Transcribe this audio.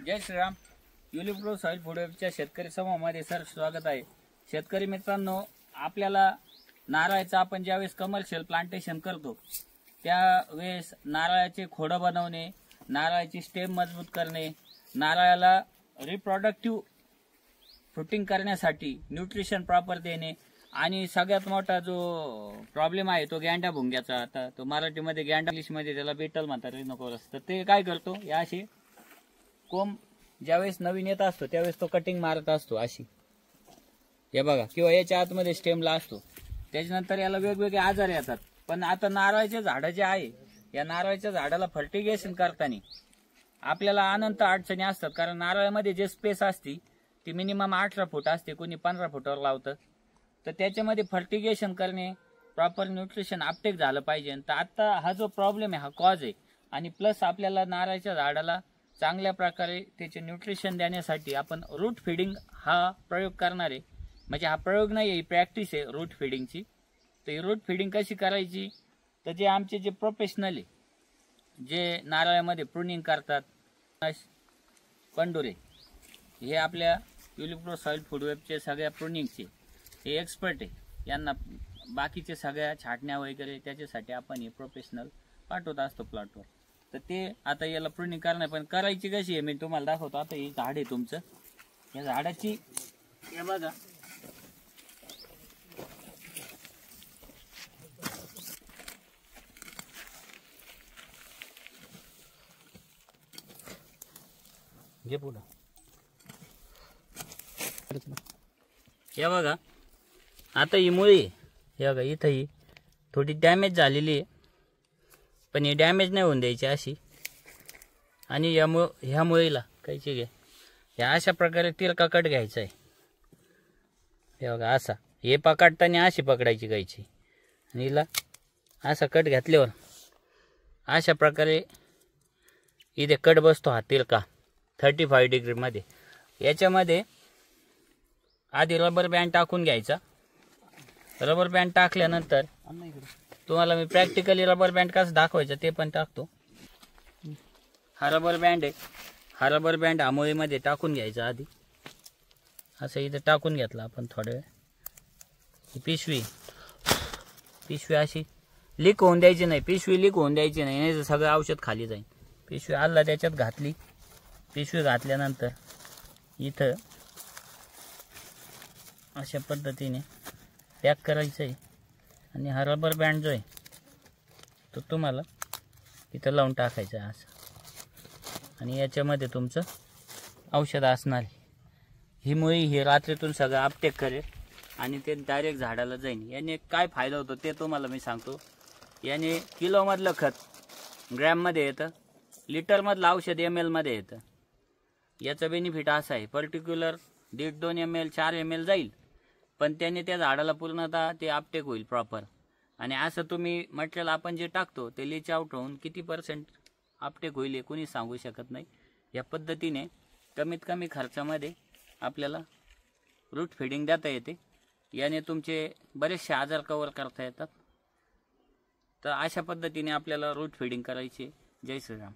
जय Shriram. ULIP grow soil food वेबच्या शेतकरी समूहामध्ये sir स्वागत आहे. शेतकरी मित्रांनो, आपल्याला नारळाचं आपण ज्यावेळेस कमर्शियल प्लांटेशन करतो त्यावेळेस नारळाचे खोडं बनवणे, नारळाची स्टेम मजबूत करणे, नारळाला रिप्रोडक्टिव्ह फ्रुटिंग करण्यासाठी न्यूट्रिशन प्रॉपर देणे आणि सगळ्यात मोठा जो प्रॉब्लेम आहे तो गॅंडा भुंग्याचा. आता तो मराठीमध्ये गॅंडा, इंग्लिशमध्ये त्याला बेटल म्हणतात, रिनोकोरस. तर ते काय करतो, या अशी कोंब ज्यावेळेस नवीन येत असतो त्यावेळेस तो कटिंग मारत असतो अशी, हे बघा, किंवा याच्या आतमध्ये स्टेमला असतो. त्याच्यानंतर याला वेगवेगळे आजार येतात. पण आता नारळाचे झाडं जे आहे, या नारळाच्या झाडाला फर्टिगेशन करताना आपल्याला अनंत अडचणी असतात. कारण नारळामध्ये जे स्पेस असते ती मिनिमम 18 फूट असते, कोणी 15 फुटावर लावतं. तर त्याच्यामध्ये फर्टिगेशन करणे, प्रॉपर न्यूट्रिशन अपटेक झालं पाहिजे. तर आता हा जो प्रॉब्लेम आहे हा कॉज आहे. आणि प्लस आपल्याला नारळाच्या झाडाला चांगल्या प्रकारे त्याचे न्यूट्रिशन देण्यासाठी आपण रूट फिडिंग हा प्रयोग करणार आहे. म्हणजे हा प्रयोग नाही, ही प्रॅक्टिस आहे रूट फिडिंगची. तर ही रूट फिडिंग कशी करायची, तर जे आमचे जे प्रोफेशनल आहे, जे नारळामध्ये प्रुनिंग करतात, पंडुरे, हे आपल्या युलिप ग्रो सॉइल फूड वेबचे सगळ्या प्रुनिंगचे हे एक्सपर्ट आहे. यांना बाकीचे सगळ्या छाटण्या वगैरे त्याच्यासाठी आपण हे प्रोफेशनल पाठवत असतो प्लॉटवर. तर ते आता याला प्रुनिंग करणार, पण करायची कशी आहे मी तुम्हाला दाखवतो. आता हे झाड आहे तुमचं, या झाडाची हे बघा, घे पुढं, हे बघा. आता ही मुळी, हे बघा, इथं ही थोडी डॅमेज झालेली आहे, पण ही डॅमेज नाही होऊन द्यायची अशी. आणि ह्या मुळीला कायची घे, ह्या अशा प्रकारे तिरका कट घ्यायचा आहे. हे बघा असा, हे पकडताना अशी पकडायची गायची, आणि हिला असा कट घातल्यावर अशा प्रकारे इथे कट बसतो हा तिरका 35 डिग्रीमध्ये. याच्यामध्ये आधी रबर बँड टाकून घ्यायचा. रबर बँड टाकल्यानंतर तुम्हाला मी प्रॅक्टिकली रबर बँड कसं दाखवायचं ते पण टाकतो. हा रबर बँड आहे, हा रबर बँड आमोळीमध्ये टाकून घ्यायचा आधी, असं इथं टाकून घेतला आपण थोडा वेळ. ही पिशवी अशी लीक होऊन द्यायची नाही, पिशवी लीक होऊन द्यायची नाही, नाही तर सगळं औषध खाली जाईल. पिशवी आला त्याच्यात घातली, पिशवी घातल्यानंतर इथं अशा पद्धतीने पॅक करायचं आहे. आणि हा रबर बँड जो आहे तो तुम्हाला इथं लावून टाकायचा आहे असं. आणि याच्यामध्ये तुमचं औषध असणार आहे. ही मुळी ही रात्रीतून सगळं अपटेक करेल आणि ते डायरेक्ट झाडाला जाईल. याने काय फायदा होतो ते तुम्हाला मी सांगतो. याने किलोमधलं खत ग्रॅममध्ये येतं, लिटरमधलं औषध ml मध्ये येतं. याचा बेनिफिट असा आहे, पर्टिक्युलर 1.5-2 ml 4 ml जाईल, पण त्याने त्या झाडाला पूर्णतः ते अपटेक होईल प्रॉपर. आणि असं तुम्ही मटेरियल आपण जे टाकतो ते लीच आउट होऊन किती % अपटेक होईल हे कोणी सांगू शकत नाही. या पद्धतीने कमीत कमी खर्चामध्ये आपल्याला रूट फिडिंग देता येते. याने तुमचे बरेचसे आजार कव्हर करता येतात. तर अशा पद्धतीने आपल्याला रूट फिडिंग करायची. जय श्रीराम.